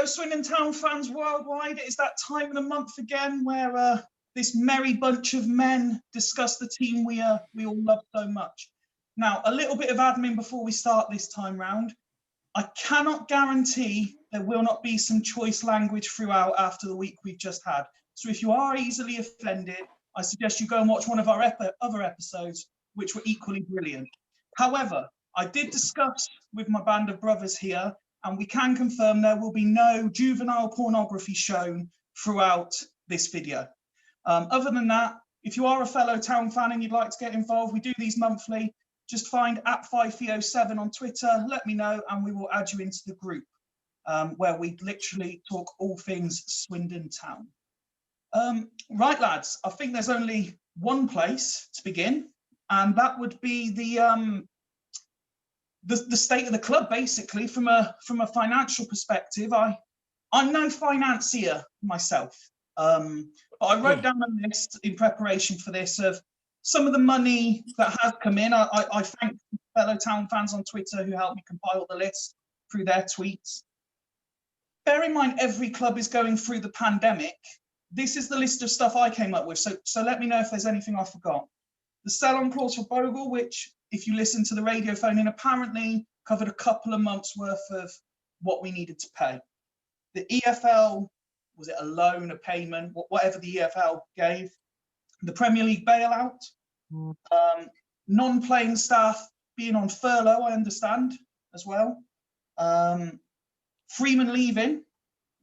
Hello, Swindon Town fans worldwide. It is that time of the month again where this merry bunch of men discuss the team we all love so much. Now, a little bit of admin before we start this time round. I cannot guarantee there will not be some choice language throughout after the week we've just had. So if you are easily offended, I suggest you go and watch one of our other episodes, which were equally brilliant. However, I did discuss with my band of brothers here, and we can confirm there will be no juvenile pornography shown throughout this video. Other than that, if you are a fellow town fan and you'd like to get involved, we do these monthly. Just find @5theo7 on Twitter, let me know, and we will add you into the group where we literally talk all things Swindon Town. Right, lads, I think there's only one place to begin, and that would be the state of the club, basically, from a financial perspective. I'm no financier myself, but I wrote down a list in preparation for this of some of the money that has come in. I thank fellow town fans on Twitter who helped me compile the list through their tweets. Bear in mind, every club is going through the pandemic. This is the list of stuff I came up with, so let me know if there's anything I forgot. The sell-on clause for Bogle, which, if you listen to the radio phone in, apparently covered a couple of months worth of what we needed to pay. The EFL, was it a loan, a payment, whatever the EFL gave. The Premier League bailout, non-playing staff being on furlough, I understand as well. Freeman leaving,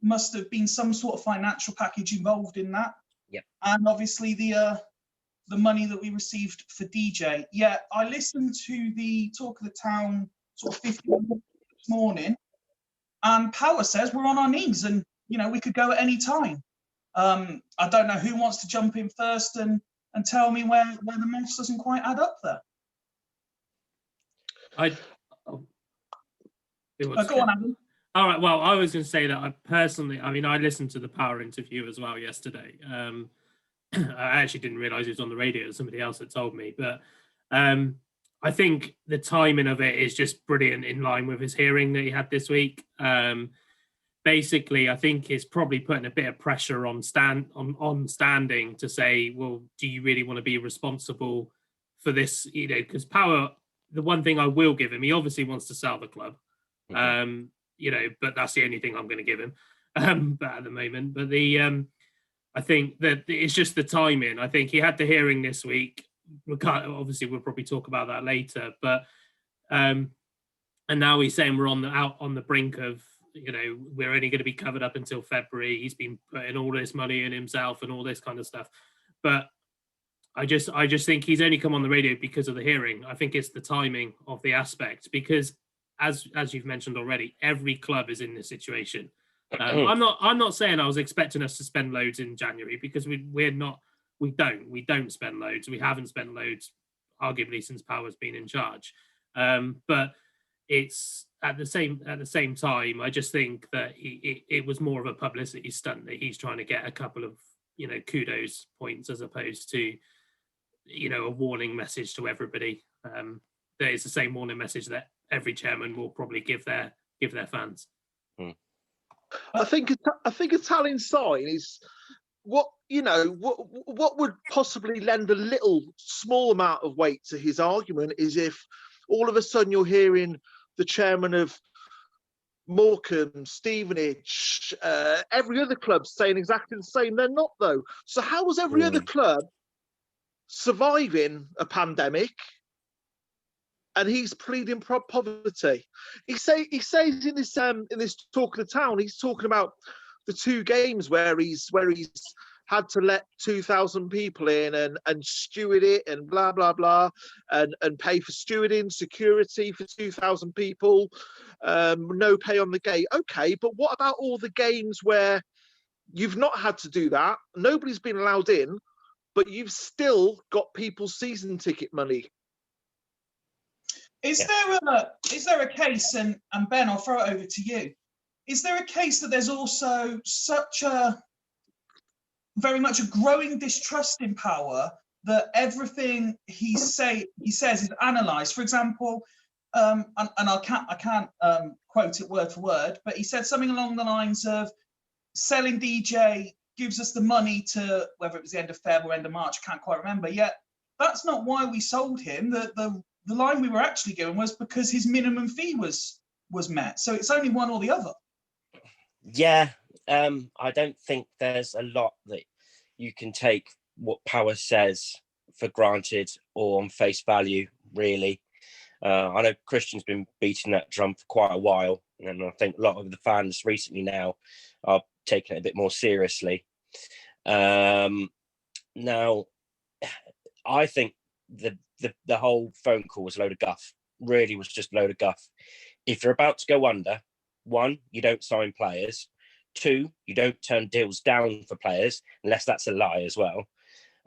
must have been some sort of financial package involved in that. Yep. And obviously the money that we received for DJ. Yeah, I listened to the Talk of the Town sort of 50 minutes this morning, and Power says we're on our knees and, you know, we could go at any time. I don't know who wants to jump in first and tell me where the maths doesn't quite add up there. Go on, Adam. All right, well, I was going to say that I listened to the Power interview as well yesterday. I actually didn't realise it was on the radio. Somebody else had told me. But I think the timing of it is just brilliant, in line with his hearing that he had this week. Basically, I think it's probably putting a bit of pressure on Standing to say, well, do you really want to be responsible for this? You know, because Power, the one thing I will give him, he obviously wants to sell the club. Mm-hmm. You know, but that's the only thing I'm going to give him but at the moment. But I think that it's just the timing. I think he had the hearing this week. Obviously, we'll probably talk about that later. But and now he's saying we're out on the brink of, you know, we're only going to be covered up until February. He's been putting all this money in himself and all this kind of stuff. But I just think he's only come on the radio because of the hearing. I think it's the timing of the aspect, because as you've mentioned already, every club is in this situation. I'm not saying I was expecting us to spend loads in January, because we don't spend loads. We haven't spent loads arguably since Power's been in charge. But it's at the same time, I just think that it was more of a publicity stunt, that he's trying to get a couple of, you know, kudos points, as opposed to, you know, a warning message to everybody. That is the same warning message that every chairman will probably give their fans. I think a telling sign is what would possibly lend a little small amount of weight to his argument is if all of a sudden you're hearing the chairman of Morecambe, Stevenage, every other club saying exactly the same. They're not, though. So how was every other club surviving a pandemic, and he's pleading poverty? He says in this Talk of the Town, he's talking about the 2 games where he's had to let 2,000 people in and steward it and blah blah blah, and pay for stewarding, security for 2,000 people, no pay on the gate. Okay, but what about all the games where you've not had to do that, nobody's been allowed in, but you've still got people's season ticket money? Is there a case, and Ben, I'll throw it over to you. Is there a case that there's also such a very much a growing distrust in Power that everything he says is analysed? For example, and I can't quote it word for word, but he said something along the lines of selling DJ gives us the money to, whether it was the end of Feb or end of March, I can't quite remember. Yet that's not why we sold him. The line we were actually given was because his minimum fee was met. So it's only one or the other. Yeah, I don't think there's a lot that you can take what Power says for granted or on face value, really. I know Christian's been beating that drum for quite a while, and I think a lot of the fans recently now are taking it a bit more seriously. Now, I think the whole phone call was a load of guff. Really was just a load of guff. If you're about to go under, 1, you don't sign players. 2, you don't turn deals down for players, unless that's a lie as well.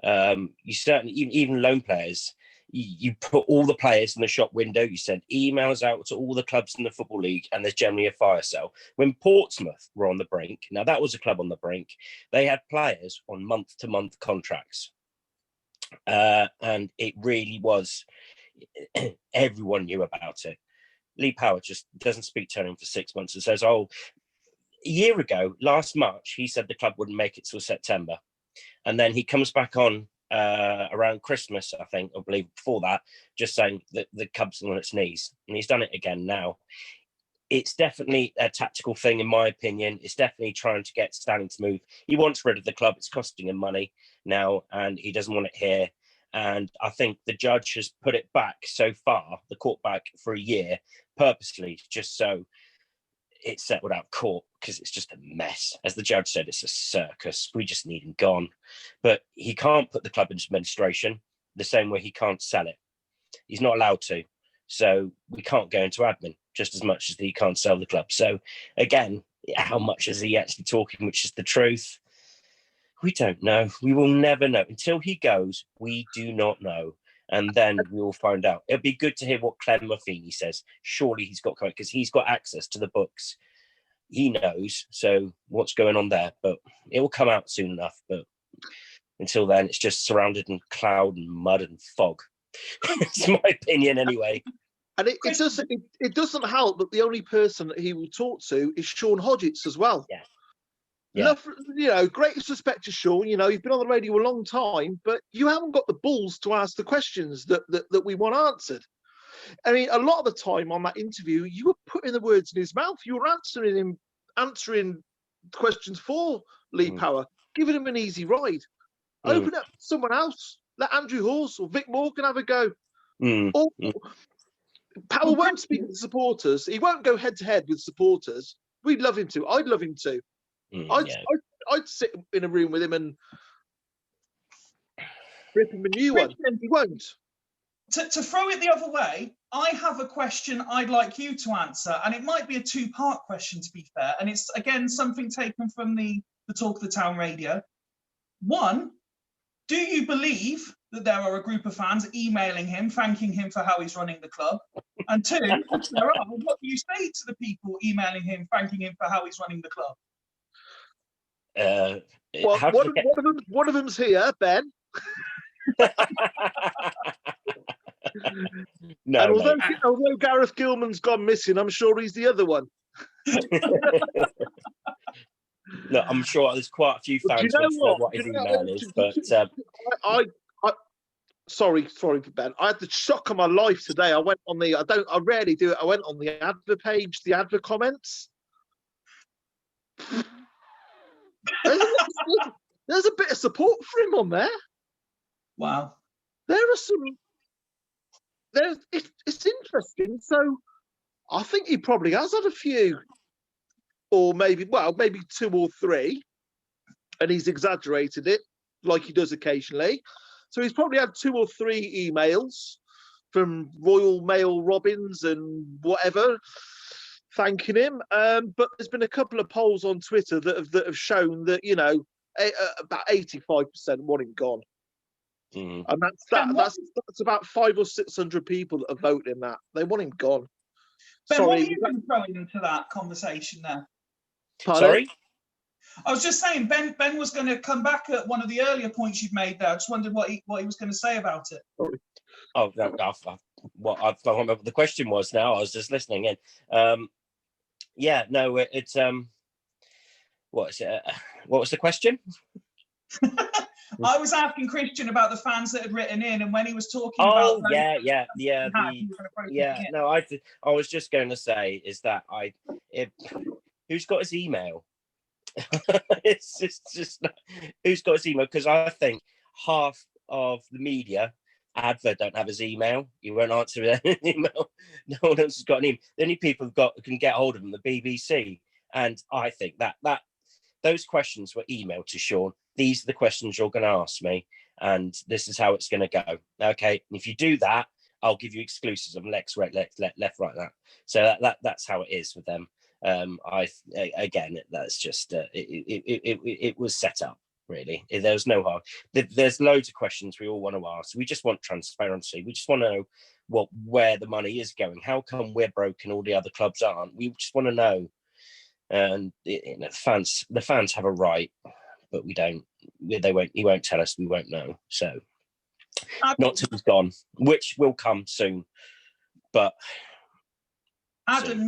You certainly, even loan players, you put all the players in the shop window, you send emails out to all the clubs in the Football League, and there's generally a fire sale. When Portsmouth were on the brink, now that was a club on the brink, they had players on month-to-month contracts. And it really was, everyone knew about it. Lee Power just doesn't speak to him for 6 months and says, oh, a year ago, last March, he said the club wouldn't make it till September. And then he comes back on around Christmas, I think, or believe before that, just saying that the club's on its knees. And he's done it again now. It's definitely a tactical thing, in my opinion. It's definitely trying to get Stanley to move. He wants rid of the club. It's costing him money now, and he doesn't want it here. And I think the judge has put it back so far, the court back for a year, purposely, just so it's settled out of court, because it's just a mess. As the judge said, it's a circus. We just need him gone. But he can't put the club into administration the same way he can't sell it. He's not allowed to. So we can't go into admin just as much as he can't sell the club. So again, how much is he actually talking, which is the truth? We don't know. We will never know. Until he goes, we do not know. And then we will find out. It'll be good to hear what Clem Maffini says. Surely he's got, because he's got access to the books. He knows. So what's going on there? But it will come out soon enough. But until then, it's just surrounded in cloud and mud and fog. It's my opinion anyway. And it doesn't help that the only person that he will talk to is Sean Hodgetts as well. Yeah. Greatest respect to Sean. You've been on the radio a long time, but you haven't got the balls to ask the questions that we want answered. I mean, a lot of the time on that interview, you were putting the words in his mouth. You were answering questions for Lee Power, giving him an easy ride. Open up to someone else. Let Andrew Horse or Vic Morgan have a go. Power won't speak to supporters. He won't go head to head with supporters. We'd love him to. I'd love him to. I'd sit in a room with him and rip him a new one. He won't. To throw it the other way, I have a question I'd like you to answer, and it might be a 2-part question, to be fair. And it's, again, something taken from the Talk of the Town radio. 1, do you believe that there are a group of fans emailing him, thanking him for how he's running the club? And 2, if there are, what do you say to the people emailing him, thanking him for how he's running the club? One of them's here, Ben. No, and although Gareth Gilman's gone missing, I'm sure he's the other one. Look, I'm sure there's quite a few fans who know what his email is, but sorry, Ben. I had the shock of my life today. I went on I rarely do it. I went on the advert page, the advert comments. There's a bit of support for him on there. Wow. There are some. It's interesting. So I think he probably has had a few, or maybe 2 or 3, and he's exaggerated it like he does occasionally. So he's probably had 2 or 3 emails from Royal Mail Robbins and whatever, thanking him. But there's been a couple of polls on Twitter that have shown that about 85% want him gone. And that's about 500 or 600 people that are voting that. They want him gone. Ben, Sorry. what are you going to throw into that conversation there? Pardon? Sorry? I was just saying, Ben was going to come back at one of the earlier points you've made there. I just wondered what he was going to say about it. Oh, no, what I can't remember what the question was now. I was just listening in. It's what is it? What was the question? I was asking Christian about the fans that had written in, and when he was talking Oh, about No, I was just going to say is that who's got his email? It's just who's got his email? Because I think half of the media, Advert don't have his email. He won't answer an email. No one else has got an email. The only people who can get hold of him, the BBC. And I think that those questions were emailed to Sean. These are the questions you're going to ask me, and this is how it's going to go. Okay, and if you do that, I'll give you exclusives of left, right, that. So that's how it is with them. That's just it was set up. Really, there was no harm. There's loads of questions we all want to ask. We just want transparency. We just want to know where the money is going. How come we're broke and all the other clubs aren't? We just want to know. And the fans have a right, but we don't. They won't. He won't tell us. We won't know. So not till he's gone, which will come soon. But Adam,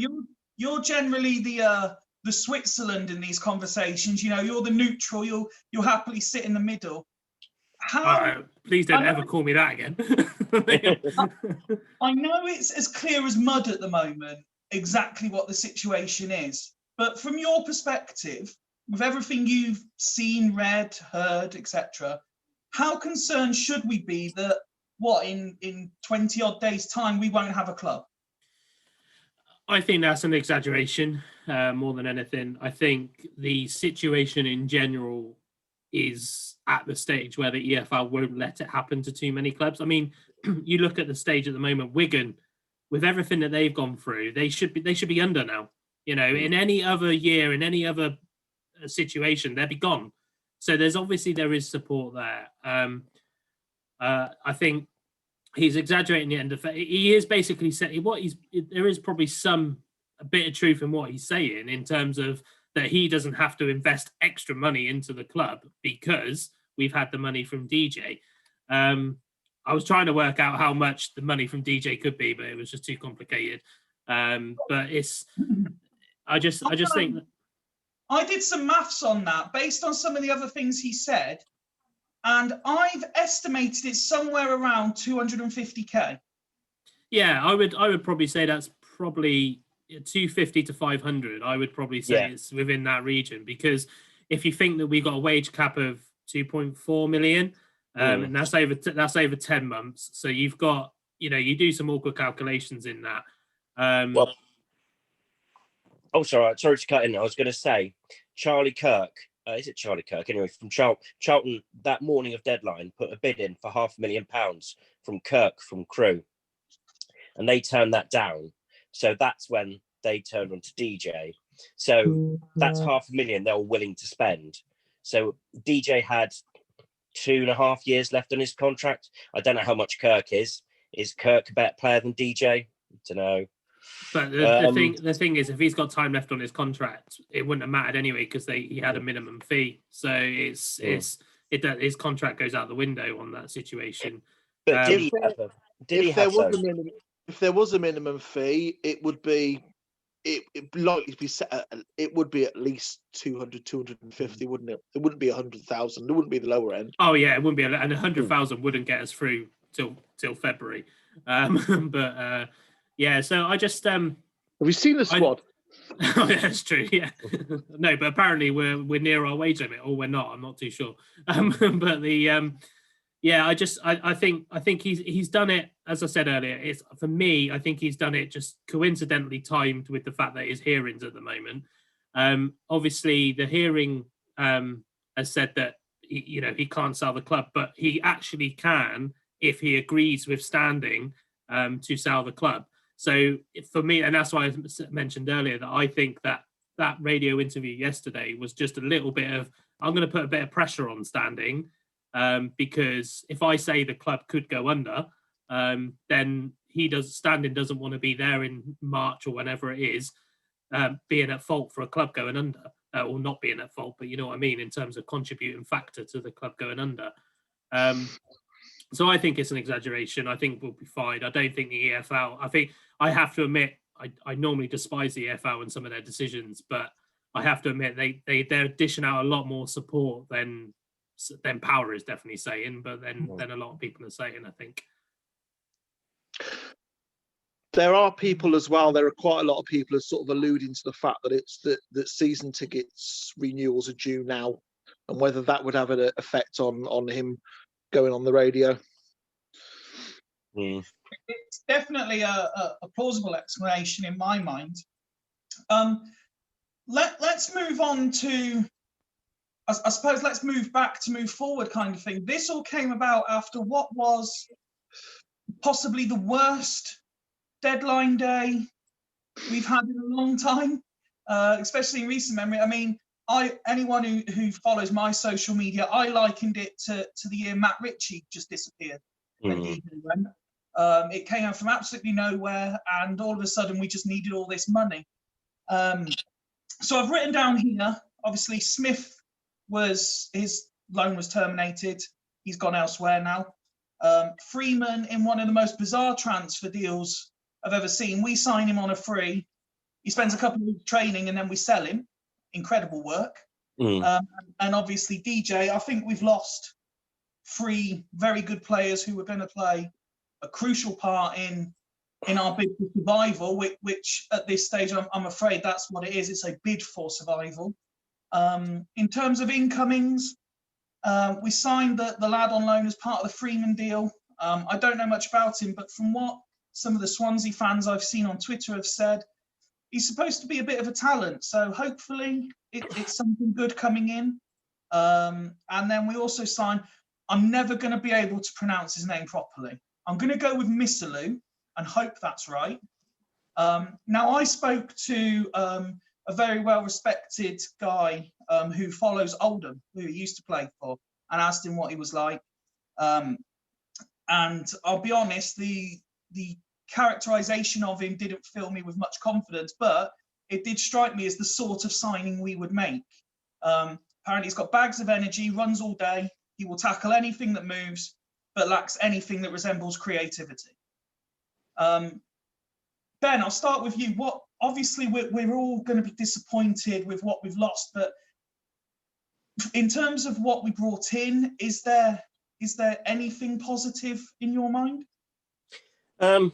you're generally the Switzerland in these conversations. You know, you're the neutral. You'll happily sit in the middle. Please don't ever call me that again. I know it's as clear as mud at the moment exactly what the situation is, but from your perspective, with everything you've seen, read, heard, etc., how concerned should we be that in 20 odd days' time we won't have a club? I think that's an exaggeration more than anything. I think the situation in general is at the stage where the EFL won't let it happen to too many clubs. I mean, you look at the stage at the moment, Wigan, with everything that they've gone through, they should be under now. You know, in any other year, in any other situation, they'd be gone. So there is support there. I think he's exaggerating the end of it. He is basically saying there is probably a bit of truth in what he's saying in terms of that he doesn't have to invest extra money into the club because we've had the money from DJ. I was trying to work out how much the money from DJ could be, but it was just too complicated. But I just think that I did some maths on that based on some of the other things he said, and I've estimated it somewhere around 250k. Yeah, I would probably say that's probably 250 to 500. I would probably say it's within that region, because if you think that we've got a wage cap of 2.4 million, and that's over 10 months, so you've got, you do some awkward calculations in that. Sorry to cut in. I was going to say, Charlie Kirk, is it Charlie Kirk? Anyway, from Charlton, that morning of deadline, put a bid in for £500,000 from Kirk from Crewe, and they turned that down. So that's when they turned on to DJ. So that's £500,000 they were willing to spend. So DJ had 2.5 years left on his contract. I don't know how much Kirk is. Is Kirk a better player than DJ? I don't know. But the thing is, if he's got time left on his contract, it wouldn't have mattered anyway because he had a minimum fee. So his contract goes out the window on that situation. But if there was a minimum fee, it would be likely to be set at, it would be at least 200, 250, wouldn't it? It wouldn't be 100,000. It wouldn't be the lower end. Oh yeah, it wouldn't be, and 100,000 wouldn't get us through till February. Yeah, so I just have you seen the squad? Oh, yeah, that's true. Yeah, no, but apparently we're near our wage limit, or we're not. I'm not too sure. But I think he's done it. As I said earlier, it's for me. I think he's done it just coincidentally timed with the fact that his hearings at the moment. Obviously, the hearing has said that he can't sell the club, but he actually can if he agrees with standing to sell the club. So for me, and that's why I mentioned earlier that I think that radio interview yesterday was just a little bit of, I'm going to put a bit of pressure on Standing, because if I say the club could go under, then Standing doesn't want to be there in March or whenever it is, being at fault for a club going under, or not being at fault, but you know what I mean, in terms of contributing factor to the club going under. So I think it's an exaggeration. I think we'll be fine. I don't think the EFL, I think I have to admit, I normally despise the EFL and some of their decisions, but I have to admit they're dishing out a lot more support than Power is definitely saying, but then a lot of people are saying, I think. There are people as well. There are quite a lot of people are sort of alluding to the fact that it's that season tickets renewals are due now, and whether that would have an effect on him going on the radio. It's definitely a plausible explanation in my mind. Let's move on to, I suppose, let's move back to move forward kind of thing. This all came about after what was possibly the worst deadline day we've had in a long time, especially in recent memory. I mean, anyone who follows my social media, I likened it to the year Matt Ritchie just disappeared when DJ went. It came out from absolutely nowhere, and all of a sudden we just needed all this money. So I've written down here, obviously Smith his loan was terminated. He's gone elsewhere now. Freeman, in one of the most bizarre transfer deals I've ever seen, we sign him on a free. He spends a couple of weeks training and then we sell him. Incredible work. And obviously DJ, I think we've lost 3 very good players who were going to play a crucial part in our bid for survival, which at this stage, I'm afraid that's what it is. It's a bid for survival. In terms of incomings, we signed the lad on loan as part of the Freeman deal. I don't know much about him, but from what some of the Swansea fans I've seen on Twitter have said, he's supposed to be a bit of a talent. So hopefully it's something good coming in. And then we also signed, I'm never going to be able to pronounce his name properly. I'm going to go with Misalu and hope that's right. Now, I spoke to a very well-respected guy who follows Oldham, who he used to play for, and asked him what he was like. And I'll be honest, the characterization of him didn't fill me with much confidence, but it did strike me as the sort of signing we would make. Apparently he's got bags of energy, runs all day. He will tackle anything that moves, but lacks anything that resembles creativity. Ben, I'll start with you. Obviously we're all going to be disappointed with what we've lost, but in terms of what we brought in, is there anything positive in your mind? Well,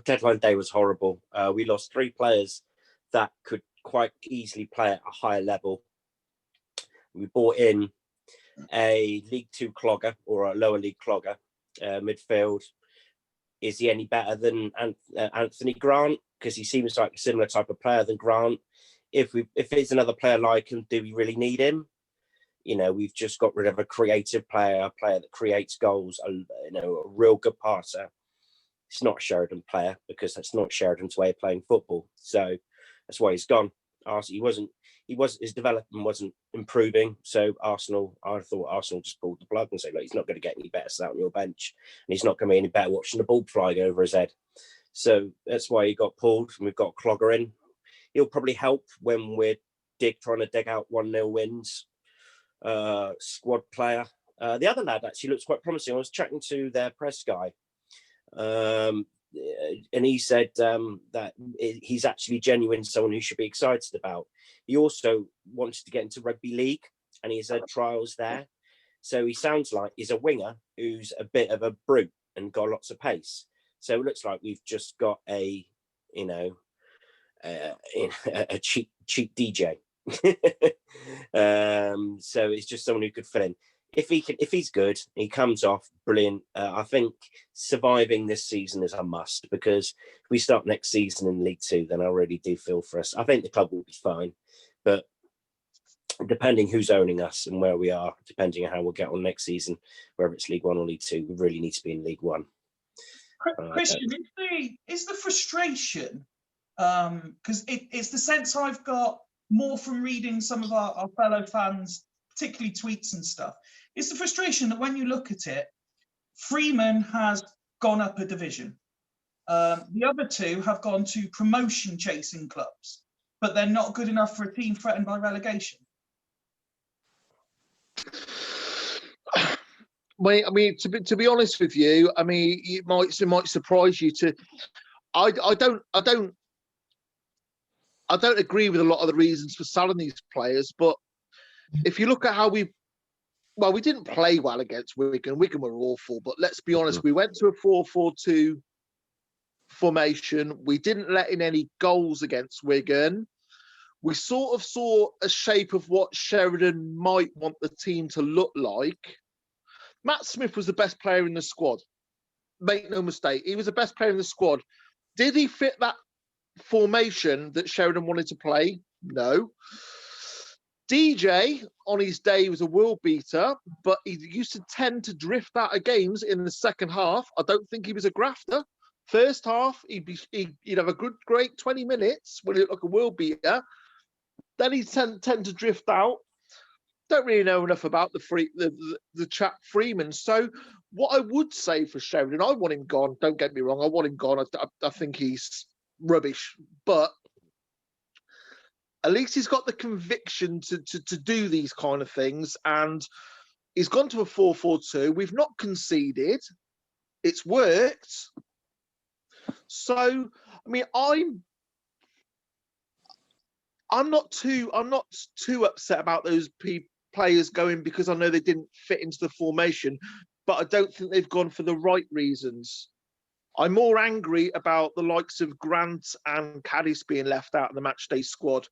deadline day was horrible. We lost 3 players that could quite easily play at a higher level. We brought in a League 2 clogger or a lower league clogger, midfield. Is he any better than Anthony Grant? Because he seems like a similar type of player than Grant. If it's another player like him, do we really need him? You know, we've just got rid of a creative player, a player that creates goals, a real good passer. It's not a Sheridan player because that's not Sheridan's way of playing football. So that's why he's gone. His development wasn't improving. So I thought Arsenal just pulled the plug and said, look, he's not going to get any better sat on your bench, and he's not going to be any better watching the ball flying over his head. So that's why he got pulled, and we've got Clogger in. He'll probably help when we're trying to dig out 1-0 wins. Squad player. The other lad actually looks quite promising. I was chatting to their press guy, and he said that he's actually genuine, someone who should be excited about. He also wanted to get into rugby league, and he's had trials there. So he sounds like he's a winger who's a bit of a brute and got lots of pace. So it looks like we've just got a cheap DJ. So it's just someone who could fill in. If he's good, he comes off brilliant. I think surviving this season is a must, because if we start next season in League 2, then I really do feel for us. I think the club will be fine, but depending who's owning us and where we are, depending on how we'll get on next season, whether it's League 1 or League 2, we really need to be in League 1. Christian, is the frustration, because it's the sense I've got more from reading some of our fellow fans, particularly tweets and stuff, it's the frustration that when you look at it, Freeman has gone up a division. The other 2 have gone to promotion chasing clubs, but they're not good enough for a team threatened by relegation. I mean, to be honest with you, I mean, it might surprise you to. I don't agree with a lot of the reasons for selling these players, but if you look at how we didn't play well against Wigan. Wigan were awful, but let's be honest, we went to a 4-4-2 formation. We didn't let in any goals against Wigan. We sort of saw a shape of what Sheridan might want the team to look like. Matt Smith was the best player in the squad. Make no mistake, he was the best player in the squad. Did he fit that formation that Sheridan wanted to play? No. DJ, on his day, was a world beater, but he used to tend to drift out of games in the second half. I don't think he was a grafter. First half, he'd have a great 20 minutes when he looked like a world beater. Then he'd tend to drift out. Don't really know enough about the chap Freeman. So what I would say for Sheridan, I want him gone. Don't get me wrong. I want him gone. I think he's rubbish. But at least he's got the conviction to do these kind of things. And he's gone to a 4-4-2. We've not conceded. It's worked. So, I mean, I'm not too upset about those players going because I know they didn't fit into the formation, but I don't think they've gone for the right reasons. I'm more angry about the likes of Grant and Caddis being left out of the matchday squad,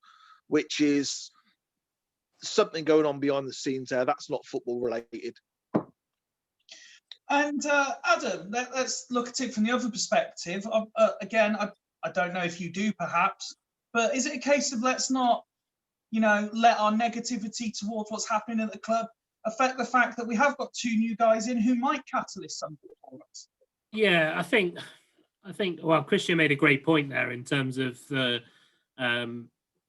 which is something going on behind the scenes there. That's not football related. And Adam, let's look at it from the other perspective. Again, I don't know if you do perhaps, but is it a case of let's not, let our negativity towards what's happening at the club affect the fact that we have got two new guys in who might catalyst something for us? Yeah, I think. Well, Christian made a great point there in terms of the.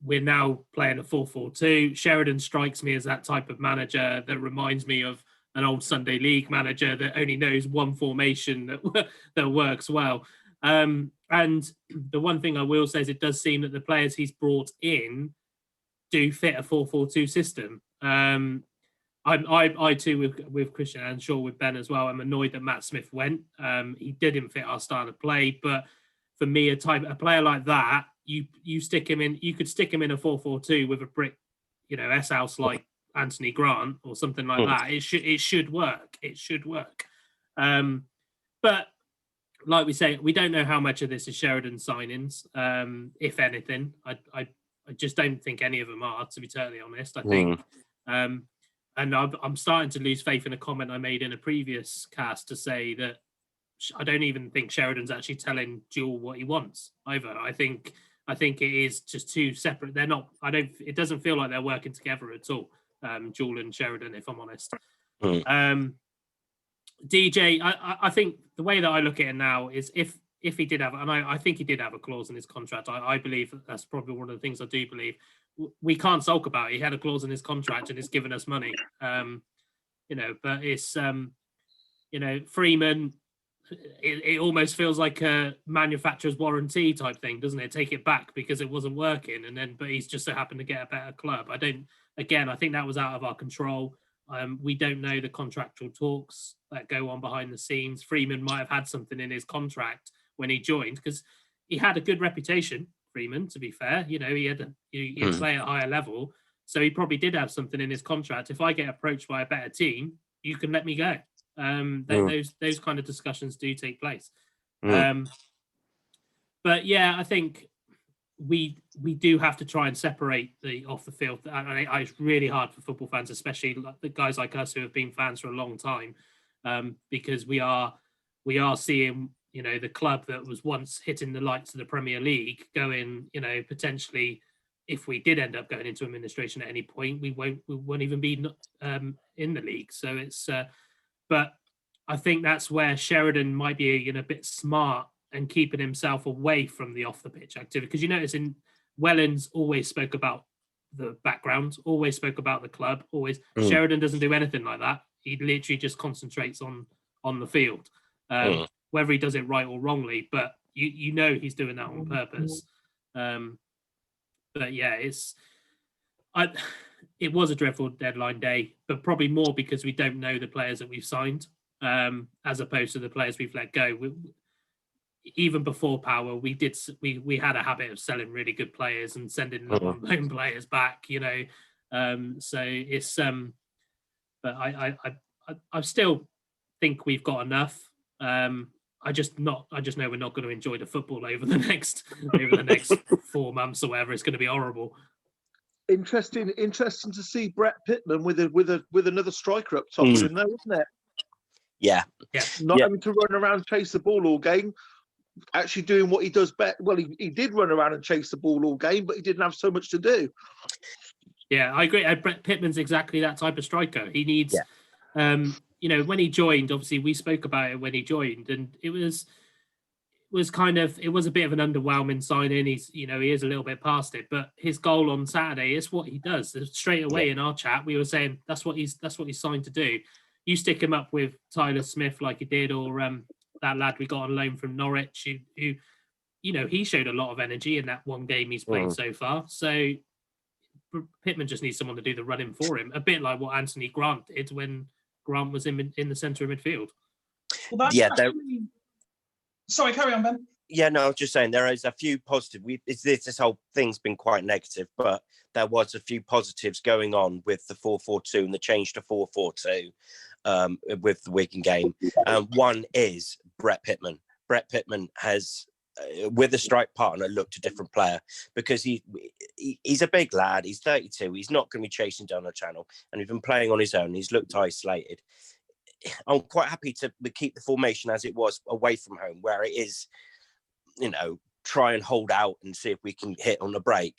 We're now playing a 4-4-2. Sheridan strikes me as that type of manager that reminds me of an old Sunday League manager that only knows one formation that works well. And the one thing I will say is it does seem that the players he's brought in do fit a 4-4-2 system. I too, with Christian and sure with Ben as well, I'm annoyed that Matt Smith went. He didn't fit our style of play, but for me, a player like that, you stick him in. You could stick him in a 4-4-2 with a brick, S-house like Anthony Grant or something like that. It should work. It should work. But like we say, we don't know how much of this is Sheridan signings, if anything. I just don't think any of them are, to be totally honest. I think, and I'm starting to lose faith in a comment I made in a previous cast to say that I don't even think Sheridan's actually telling Jewel what he wants either. I think it is just two separate. They're not. It doesn't feel like they're working together at all. Jewel and Sheridan, if I'm honest. DJ, I think the way that I look at it now is if he did have, and I think he did have a clause in his contract. I believe that's probably one of the things I do believe. We can't sulk about it. He had a clause in his contract and it's given us money. But it's Freeman. It almost feels like a manufacturer's warranty type thing, doesn't it? Take it back because it wasn't working, but he's just so happened to get a better club. I think that was out of our control. We don't know the contractual talks that go on behind the scenes. Freeman might have had something in his contract when he joined because he had a good reputation. Freeman, to be fair, he had play at a higher level, so he probably did have something in his contract. If I get approached by a better team, you can let me go. Those kind of discussions do take place. But yeah, I think we do have to try and separate the off the field. It's really hard for football fans, especially the guys like us who have been fans for a long time, because we are seeing the club that was once hitting the lights of the Premier League going, potentially if we did end up going into administration at any point, we won't even be in the league. So it's but I think that's where Sheridan might be a bit smart and keeping himself away from the off the pitch activity. Because you notice Wellens always spoke about the background, always spoke about the club, always. Sheridan doesn't do anything like that. He literally just concentrates on the field, whether he does it right or wrongly. But he's doing that on purpose. But yeah, It was a dreadful deadline day, but probably more because we don't know the players that we've signed, as opposed to the players we've let go. Even before Power, we had a habit of selling really good players and sending them on loan players back. So it's but I still think we've got enough. I just know we're not going to enjoy the football over the next 4 months or whatever. It's going to be horrible. Interesting to see Brett Pittman with another striker up top with him, though, isn't it? Yeah. Not having to run around chase the ball all game, actually doing what he does best. Well, he did run around and chase the ball all game, but he didn't have so much to do. Yeah, I agree. Brett Pittman's exactly that type of striker. He needs, when he joined, obviously we spoke about it when he joined, and it was a bit of an underwhelming signing. He is a little bit past it, but his goal on Saturday is what he does. Straight away in our chat, we were saying that's what he's signed to do. You stick him up with Tyler Smith like he did, or that lad we got on loan from Norwich, who he showed a lot of energy in that one game he's played so far. So Pittman just needs someone to do the running for him, a bit like what Anthony Grant did when Grant was in the centre of midfield. Well, sorry, carry on, Ben. Yeah, no, I was just saying there is a few positive. This whole thing's been quite negative, but there was a few positives going on with the 4-4-2 and the change to 4-4-2 with the Wigan game. One is Brett Pittman. Brett Pittman has, with a strike partner, looked a different player because he's a big lad. He's 32. He's not going to be chasing down the channel, and he's been playing on his own. He's looked isolated. I'm quite happy to keep the formation as it was away from home, where it is, try and hold out and see if we can hit on the break.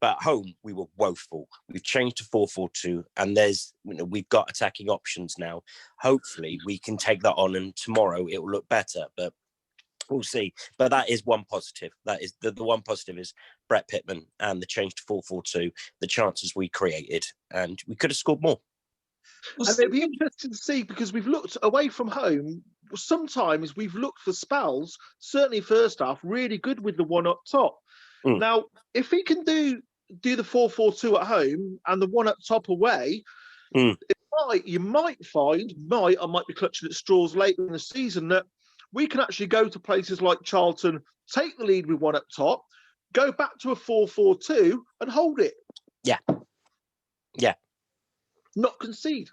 But at home, we were woeful. We've changed to 4-4-2, and we've got attacking options now. Hopefully, we can take that on, and tomorrow it will look better. But we'll see. But that is one positive. That is the one positive is Brett Pittman and the change to 4-4-2, the chances we created, and we could have scored more. And it'd be interesting to see, because we've looked away from home. Sometimes we've looked for spells, certainly first half, really good with the one up top. Now, if he can do the 4-4-2 at home and the one up top away, you might find, I might be clutching at straws later in the season, that we can actually go to places like Charlton, take the lead with one up top, go back to a 4-4-2 and hold it. Yeah. Not concede.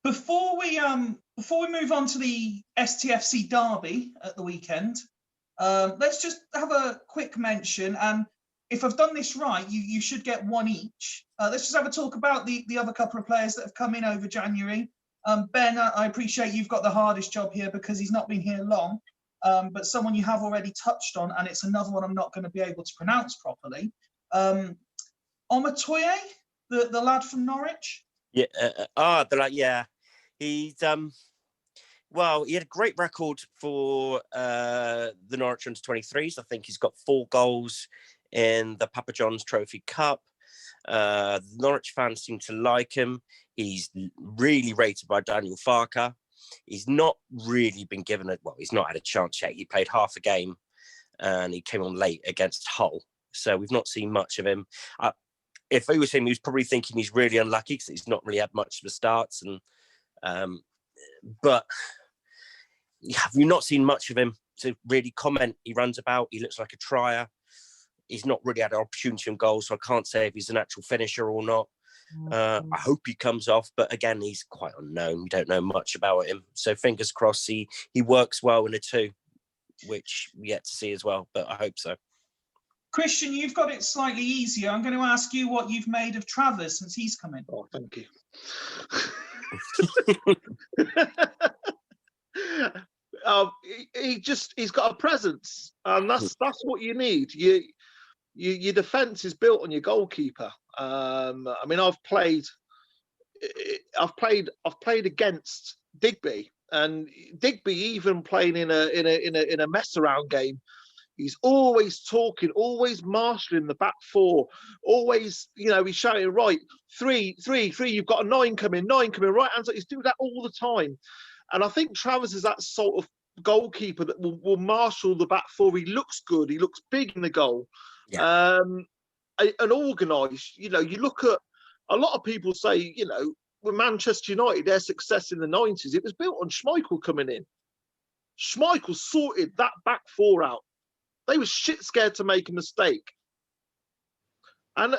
Before we move on to the STFC derby at the weekend, let's just have a quick mention. If I've done this right, you should get one each. Let's just have a talk about the other couple of players that have come in over January. Ben, I appreciate you've got the hardest job here because he's not been here long, but someone you have already touched on, and it's another one I'm not going to be able to pronounce properly. Omatoye, the lad from Norwich. Yeah, he's he had a great record for the Norwich under-23s. I think he's got 4 goals in the Papa John's Trophy Cup. The Norwich fans seem to like him. He's really rated by Daniel Farker. He's not really been given he's not had a chance yet. He played half a game and he came on late against Hull. So we've not seen much of him. If he was him, he was probably thinking he's really unlucky because he's not really had much of the starts. But we've not seen much of him to really comment. He runs about. He looks like a trier. He's not really had an opportunity on goal, so I can't say if he's an actual finisher or not. I hope he comes off, but again, he's quite unknown. We don't know much about him. So fingers crossed he works well in a 2, which we yet to see as well, but I hope so. Christian, you've got it slightly easier. I'm going to ask you what you've made of Travers since he's come in. Oh, thank you. He's got a presence, and that's what you need. Your defence is built on your goalkeeper. I've played against Digby, and Digby, even playing in a mess around game, he's always talking, always marshalling the back 4, always, he's shouting, right, 3, you've got a 9 coming, right hands up. He's doing that all the time. And I think Travers is that sort of goalkeeper that will marshal the back 4. He looks good. He looks big in the goal. Yeah. and organised. You look at a lot of people say, with Manchester United, their success in the 90s, it was built on Schmeichel coming in. Schmeichel sorted that back four out. They were shit scared to make a mistake. And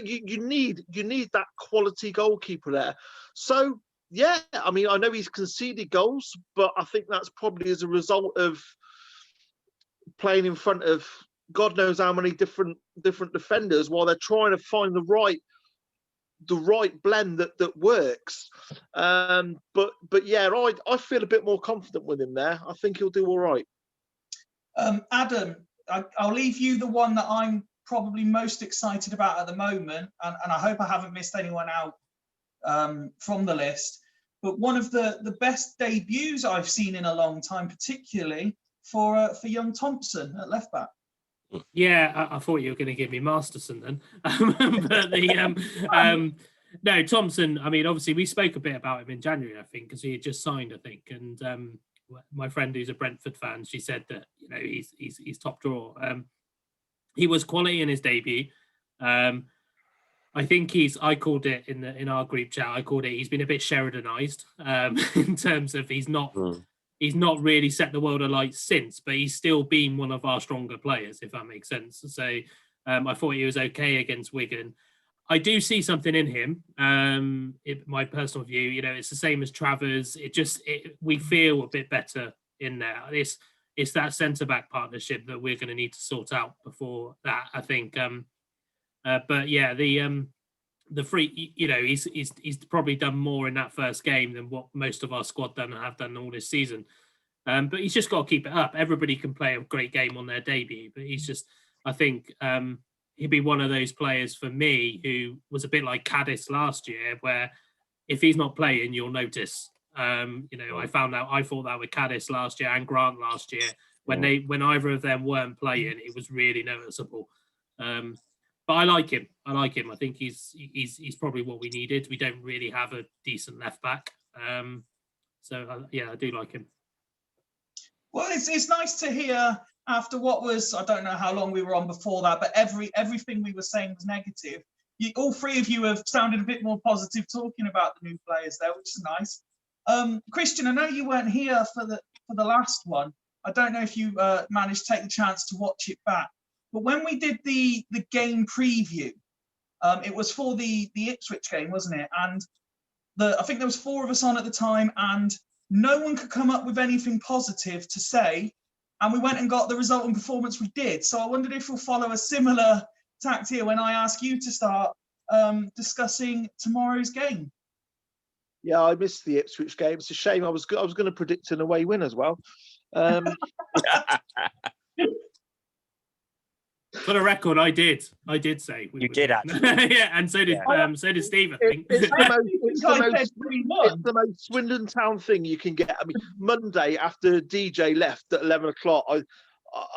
you need that quality goalkeeper there. So yeah, I mean, I know he's conceded goals, but I think that's probably as a result of playing in front of God knows how many different defenders while they're trying to find the right blend that works. But yeah, I feel a bit more confident with him there. I think he'll do all right. Adam, I'll leave you the one that I'm probably most excited about at the moment, and I hope I haven't missed anyone out from the list. But one of the best debuts I've seen in a long time, particularly for young Thompson at left back. Yeah, I thought you were going to give me Masterson then. But no, Thompson, I mean, obviously we spoke a bit about him in January, I think, because he had just signed, I think. And my friend who's a Brentford fan, she said that, he's top drawer. He was quality in his debut. I think I called it in our group chat, he's been a bit Sheridanized in terms of he's not really set the world alight since, but he's still been one of our stronger players, if that makes sense. So I thought he was okay against Wigan. I do see something in him. My personal view, it's the same as Travers. We feel a bit better in there. It's that centre-back partnership that we're going to need to sort out before that, I think. But yeah, the free, he's probably done more in that first game than what most of our squad have done all this season. But he's just got to keep it up. Everybody can play a great game on their debut, but I think he'd be one of those players for me who was a bit like Cadiz last year, where if he's not playing, you'll notice. I thought that with Cadiz last year and Grant last year, when either of them weren't playing, it was really noticeable. But I like him. I think he's probably what we needed. We don't really have a decent left back. So I do like him. Well, it's nice to hear after what was, I don't know how long we were on before that, but everything we were saying was negative. All three of you have sounded a bit more positive talking about the new players there, which is nice. Christian, I know you weren't here for the last one. I don't know if you managed to take the chance to watch it back. But when we did the game preview, it was for the Ipswich game, wasn't it? And I think there was 4 of us on at the time, and no one could come up with anything positive to say. And we went and got the result and performance we did. So I wondered if we'll follow a similar tact here when I ask you to start discussing tomorrow's game. Yeah, I missed the Ipswich game. It's a shame. I was going to predict an away win as well. For the record, I did say you did actually. Yeah, and so did Steve, I think. It's the most Swindon Town thing you can get. I mean, Monday after DJ left at 11 o'clock, I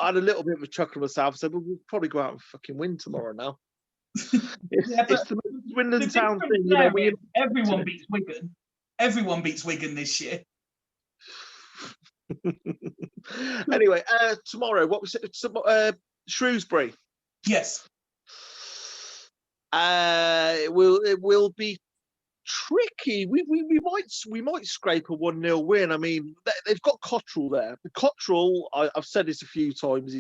had a little bit of a chuckle myself. So we'll probably go out and fucking win tomorrow now. It's the most Swindon Town thing. Everyone beats Wigan. Everyone beats Wigan this year. Anyway, tomorrow, what was it? Shrewsbury. Yes. It will be tricky. We might scrape a 1-0 win. I mean, they've got Cottrell there. Cottrell, I've said this a few times,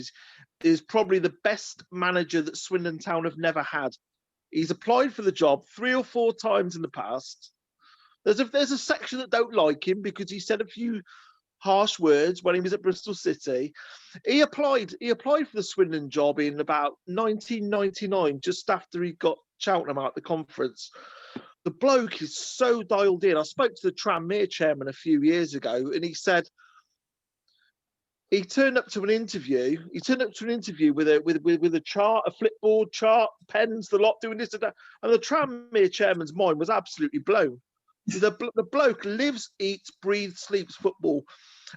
is probably the best manager that Swindon Town have never had. He's applied for the job 3 or 4 times in the past. There's a section that don't like him because he said a few harsh words when he was at Bristol City. He applied for the Swindon job in about 1999, just after he got Cheltenham out of the conference. The bloke is so dialed in. I spoke to the Tranmere chairman a few years ago, and he said he turned up to an interview. He turned up to an interview with a chart, a flipboard chart, pens, the lot, doing this and that. And the Tranmere chairman's mind was absolutely blown. The bloke lives, eats, breathes, sleeps football.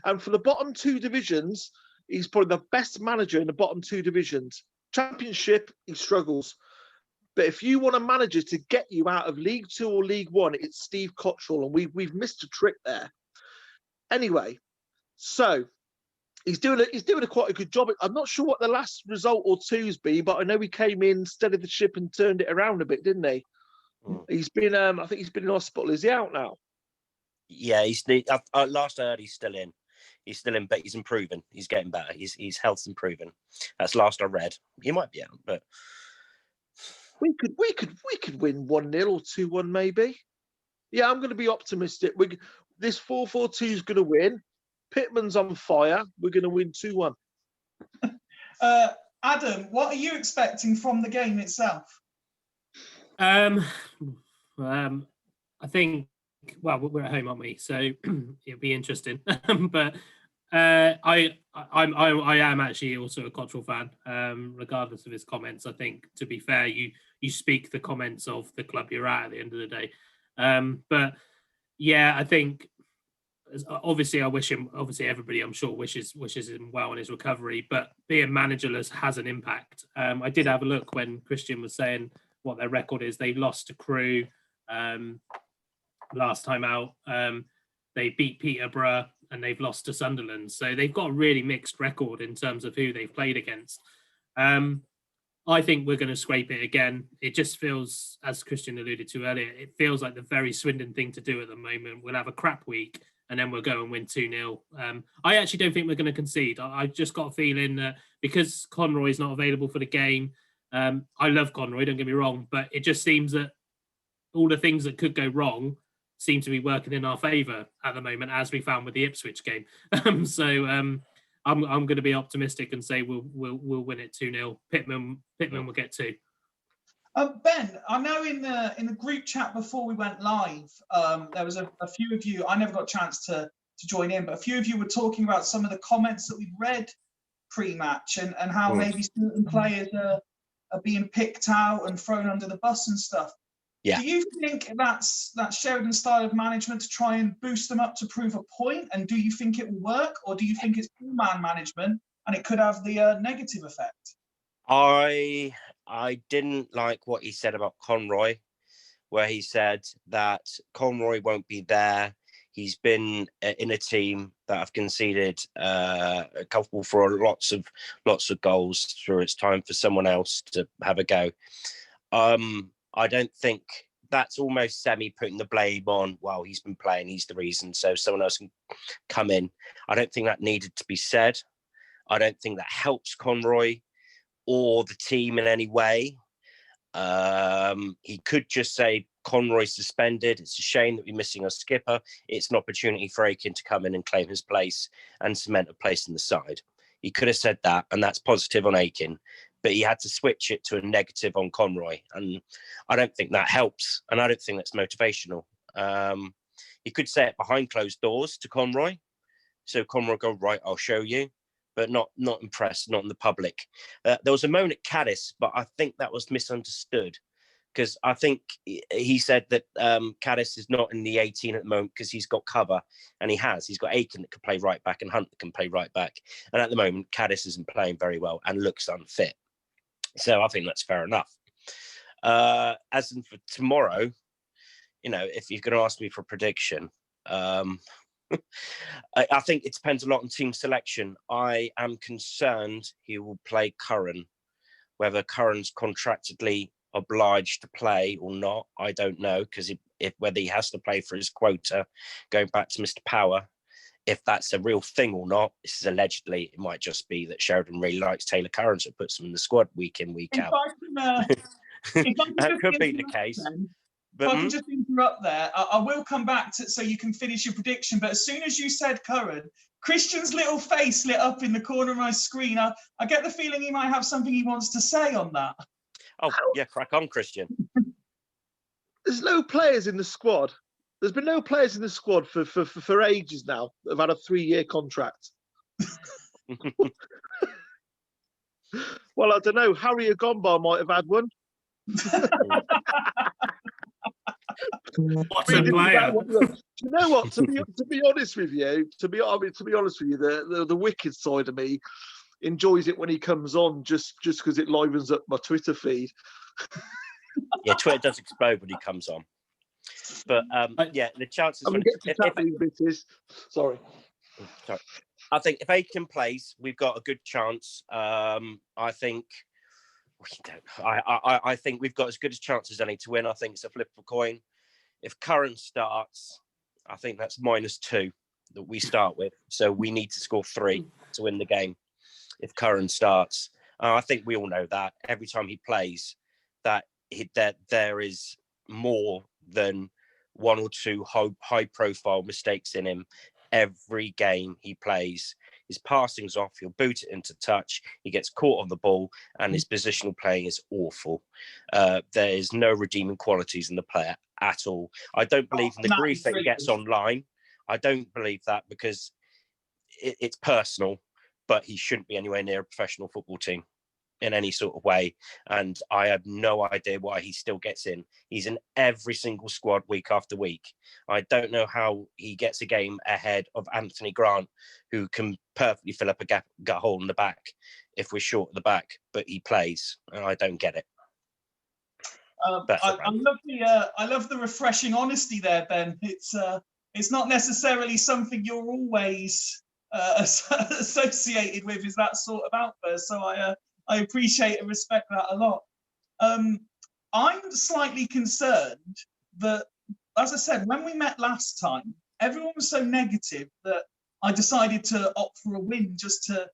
And for the bottom 2 divisions, he's probably the best manager in the bottom 2 divisions. Championship, he struggles. But if you want a manager to get you out of League 2 or League 1, it's Steve Cottrell. And we've missed a trick there. Anyway, so he's doing a quite a good job. I'm not sure what the last result or two's been, but I know he came in, steadied the ship, and turned it around a bit, didn't he? He's been, I think he's been in hospital. Is he out now? Yeah, last I heard he's still in. He's still in, but he's improving. He's getting better. His health's improving. That's last I read. He might be out, but we could win 1-0 or 2-1 maybe. Yeah, I'm going to be optimistic. This 4-4-2 is going to win. Pittman's on fire. We're going to win 2-1. Adam, what are you expecting from the game itself? I think, well, we're at home, aren't we? So it'll be interesting. But I am actually also a Cottrell fan, regardless of his comments. I think, to be fair, you speak the comments of the club you're at the end of the day. But yeah, I think obviously everybody I'm sure wishes him well in his recovery, but being managerless has an impact. I did have a look when Christian was saying what their record is. They've lost to Crewe last time out. They beat Peterborough and they've lost to Sunderland. So they've got a really mixed record in terms of who they've played against. I think we're going to scrape it again. It just feels, as Christian alluded to earlier, it feels like the very Swindon thing to do at the moment. We'll have a crap week and then we'll go and win 2-0. I actually don't think we're going to concede. I just got a feeling that because Conroy is not available for the game, I love Conroy, don't get me wrong, but it just seems that all the things that could go wrong seem to be working in our favour at the moment, as we found with the Ipswich game. I'm going to be optimistic and say we'll win it 2-0. Pittman will get 2. Ben, I know in the group chat before we went live, there was a few of you. I never got a chance to join in, but a few of you were talking about some of the comments that we'd read pre-match and how maybe certain players are being picked out and thrown under the bus and stuff. Yeah. Do you think that's Sheridan style of management to try and boost them up to prove a point? And do you think it will work, or do you think it's full-man management and it could have the negative effect? I didn't like what he said about Conroy, where he said that Conroy won't be there. He's been in a team that have conceded a couple for lots of goals through. It's time for someone else to have a go. I don't think that's almost semi putting the blame on, well, he's been playing, he's the reason, so someone else can come in. I don't think that needed to be said. I don't think that helps Conroy or the team in any way. He could just say Conroy suspended. It's a shame that we're missing our skipper. It's an opportunity for Aiken to come in and claim his place and cement a place in the side. He could have said that, and that's positive on Aiken. But he had to switch it to a negative on Conroy. And I don't think that helps. And I don't think that's motivational. He could say it behind closed doors to Conroy. So Conroy go, right, I'll show you. But not impressed, not in the public. There was a moan at Caddis, but I think that was misunderstood. Because I think he said that Caddis is not in the 18 at the moment because he's got cover. And he has. He's got Aiken that can play right back and Hunt that can play right back. And at the moment, Caddis isn't playing very well and looks unfit. So I think that's fair enough. As in for tomorrow, if you're going to ask me for a prediction, I think it depends a lot on team selection. I am concerned he will play Curran. Whether Curran's contractually obliged to play or not, I don't know, because whether he has to play for his quota, going back to Mr. Power, if that's a real thing or not, this is allegedly, it might just be that Sheridan really likes Taylor Curran, so puts him in the squad week in, week out. That could be the case. If I can just interrupt there, I will come back to so you can finish your prediction. But as soon as you said Curran, Christian's little face lit up in the corner of my screen. I get the feeling he might have something he wants to say on that. Oh, yeah, crack on, Christian. There's no players in the squad. There's been no players in the squad for ages now that have had a 3-year contract. Well, I don't know. Harry Agomba might have had one. What a player! You know what? To be honest with you, the wicked side of me enjoys it when he comes on, just because it livens up my Twitter feed. Yeah, Twitter does explode when he comes on. But yeah, the chances. Sorry. I think if Aiken plays, we've got a good chance. I think we don't. I think we've got as good a chance as any to win. I think it's a flip of a coin. If Curran starts, I think that's -2 that we start with. So we need to score 3 to win the game. If Curran starts, I think we all know that every time he plays, that there is more than 1 or 2 high-profile mistakes in him. Every game he plays, his passing's off, he'll boot it into touch, he gets caught on the ball, and his positional playing is awful. There is no redeeming qualities in the player at all. I don't believe in the grief that he gets online. I don't believe that because it's personal, but he shouldn't be anywhere near a professional football team in any sort of way. And I have no idea why he still gets in. He's in every single squad week after week. I don't know how he gets a game ahead of Anthony Grant, who can perfectly fill up a gut hole in the back if we're short at the back, but he plays, and I don't get it. I love the refreshing honesty there, Ben. It's not necessarily something you're always associated with, is that sort of outburst. So I appreciate and respect that a lot. I'm slightly concerned that, as I said, when we met last time, everyone was so negative that I decided to opt for a win just to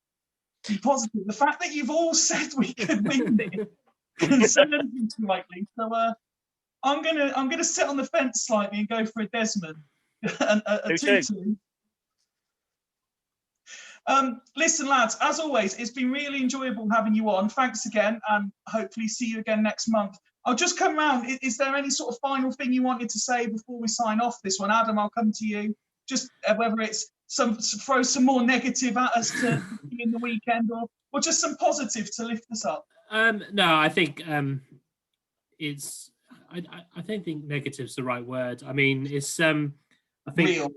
be positive. The fact that you've all said we could win this concerns me slightly. So I'm gonna sit on the fence slightly and go for a Desmond. a 2-2. Listen, lads, as always, it's been really enjoyable having you on. Thanks again, and hopefully see you again next month. I'll just come round. Is there any sort of final thing you wanted to say before we sign off this one? Adam, I'll come to you. Just whether it's throw some more negative at us to in the weekend, or just some positive to lift us up. No, I think it's. I don't think negative's the right word. I mean, it's. I think. Real.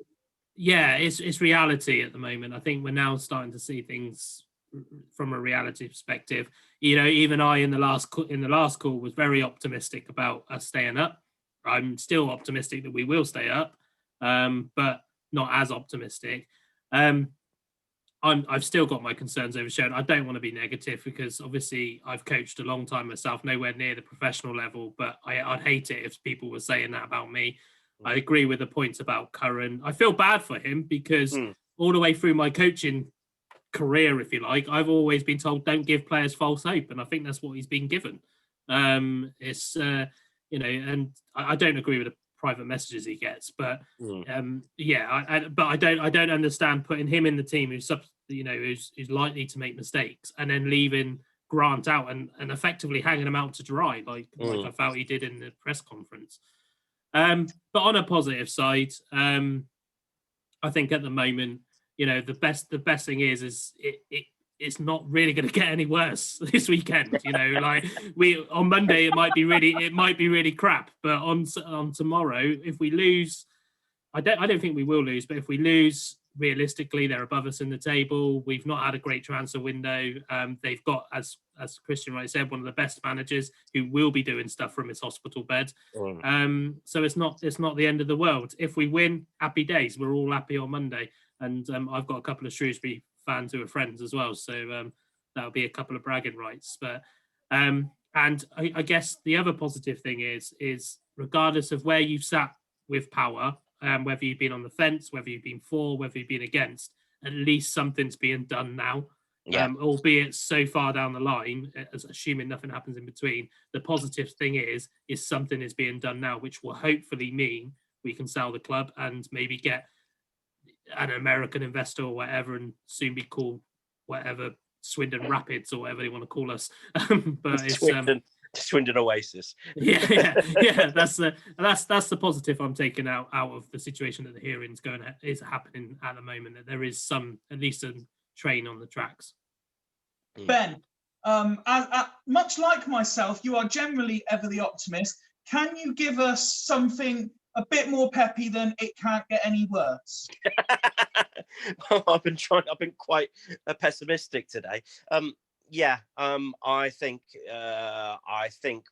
Yeah, it's reality at the moment. I think we're now starting to see things from a reality perspective. You know, even I in the last call was very optimistic about us staying up. I'm still optimistic that we will stay up, but not as optimistic. I've still got my concerns overshown. I don't want to be negative because obviously I've coached a long time myself, nowhere near the professional level, but I'd hate it if people were saying that about me. I agree with the points about Curran. I feel bad for him because all the way through my coaching career, if you like, I've always been told don't give players false hope, and I think that's what he's been given. It's you know, and I don't agree with the private messages he gets, but yeah, but I don't understand putting him in the team who's likely to make mistakes and then leaving Grant out and effectively hanging him out to dry, like I felt he did in the press conference. But on a positive side, I think at the moment, you know, the best thing is it's not really going to get any worse this weekend. You know, like on Monday it might be really crap, but on tomorrow, if we lose, I don't think we will lose, but if we lose, realistically they're above us in the table. We've not had a great transfer window. They've got, as Christian Wright said, one of the best managers who will be doing stuff from his hospital bed. So it's not the end of the world. If we win, happy days. We're all happy on Monday. And I've got a couple of Shrewsbury fans who are friends as well. So that'll be a couple of bragging rights. But and I guess the other positive thing is regardless of where you've sat with Power, whether you've been on the fence, whether you've been for, whether you've been against, at least something's being done now. Albeit so far down the line, as assuming nothing happens in between. The positive thing is something is being done now, which will hopefully mean we can sell the club and maybe get an American investor or whatever, and soon be called whatever, Swindon Rapids or whatever they want to call us. But it's Swindon Oasis. Yeah. That's the positive I'm taking out of the situation that the hearings is happening at the moment. That there is at least a train on the tracks. Ben, much like myself, you are generally ever the optimist. Can you give us something a bit more peppy than it can't get any worse? I've been quite pessimistic today. Yeah, I think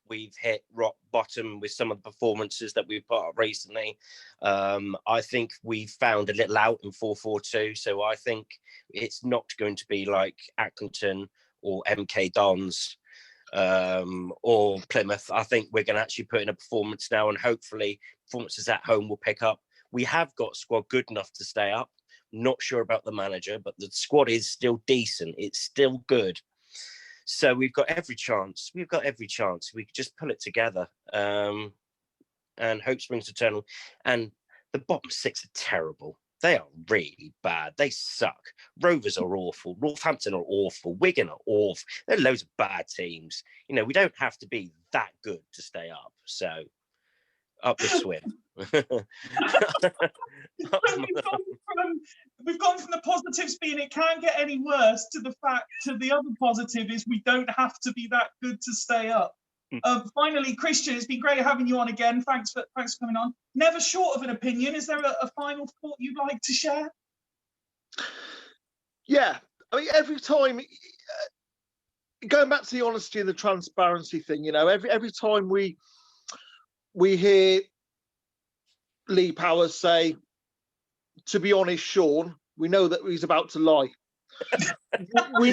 we've hit rock bottom with some of the performances that we've put up recently. I think we've found a little out in 4-4-2, so I think it's not going to be like Accrington or MK Dons or Plymouth. I think we're going to actually put in a performance now, and hopefully performances at home will pick up. We have got a squad good enough to stay up. Not sure about the manager, but the squad is still decent. It's still good. So we've got every chance. We could just pull it together, and hope springs eternal. And the bottom six are terrible. They are really bad. They suck. Rovers are awful. Northampton are awful. Wigan are awful. There are loads of bad teams. You know, we don't have to be that good to stay up. So up the swim. We've gone from the positives being it can't get any worse to the other positive is we don't have to be that good to stay up. Finally, Christian, it's been great having you on again. Thanks for coming on. Never short of an opinion. Is there a final thought you'd like to share? Yeah, I mean, every time, going back to the honesty and the transparency thing, you know, every time we hear Lee Powers say, "To be honest, Sean," we know that he's about to lie. We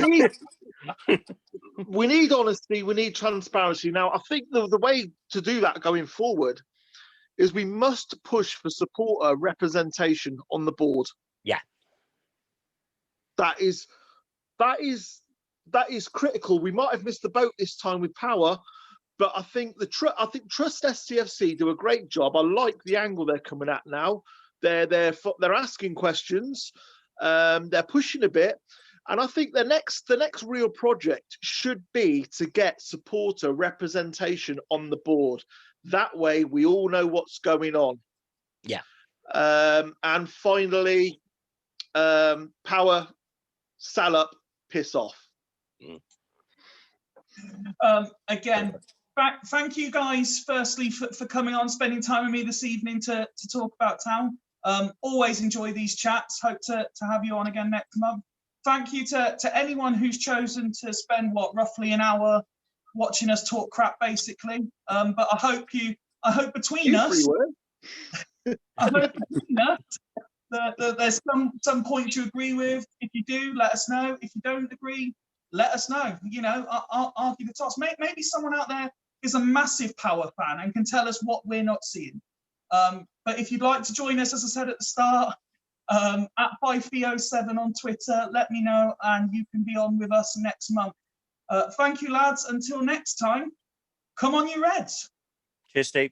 need honesty, we need transparency. Now, I think the way to do that going forward is we must push for supporter representation on the board. Yeah. That is critical. We might have missed the boat this time with Power, but I think Trust STFC do a great job. I like the angle they're coming at now. They're asking questions. They're pushing a bit. And I think the next real project should be to get supporter representation on the board. That way, we all know what's going on. Yeah. And finally, Power, sell up, piss off. Again, thank you guys, firstly, for coming on, spending time with me this evening to talk about town. Always enjoy these chats. Hope to have you on again next month. Thank you to anyone who's chosen to spend roughly an hour watching us talk crap, basically. But I hope between us, that there's some points you agree with. If you do, let us know. If you don't agree, let us know. You know, I'll argue the toss. Maybe someone out there is a massive Power fan and can tell us what we're not seeing. But if you'd like to join us, as I said at the start, at 5FEO7 on Twitter, let me know and you can be on with us next month. Thank you, lads. Until next time, come on, you Reds. Cheers, Steve.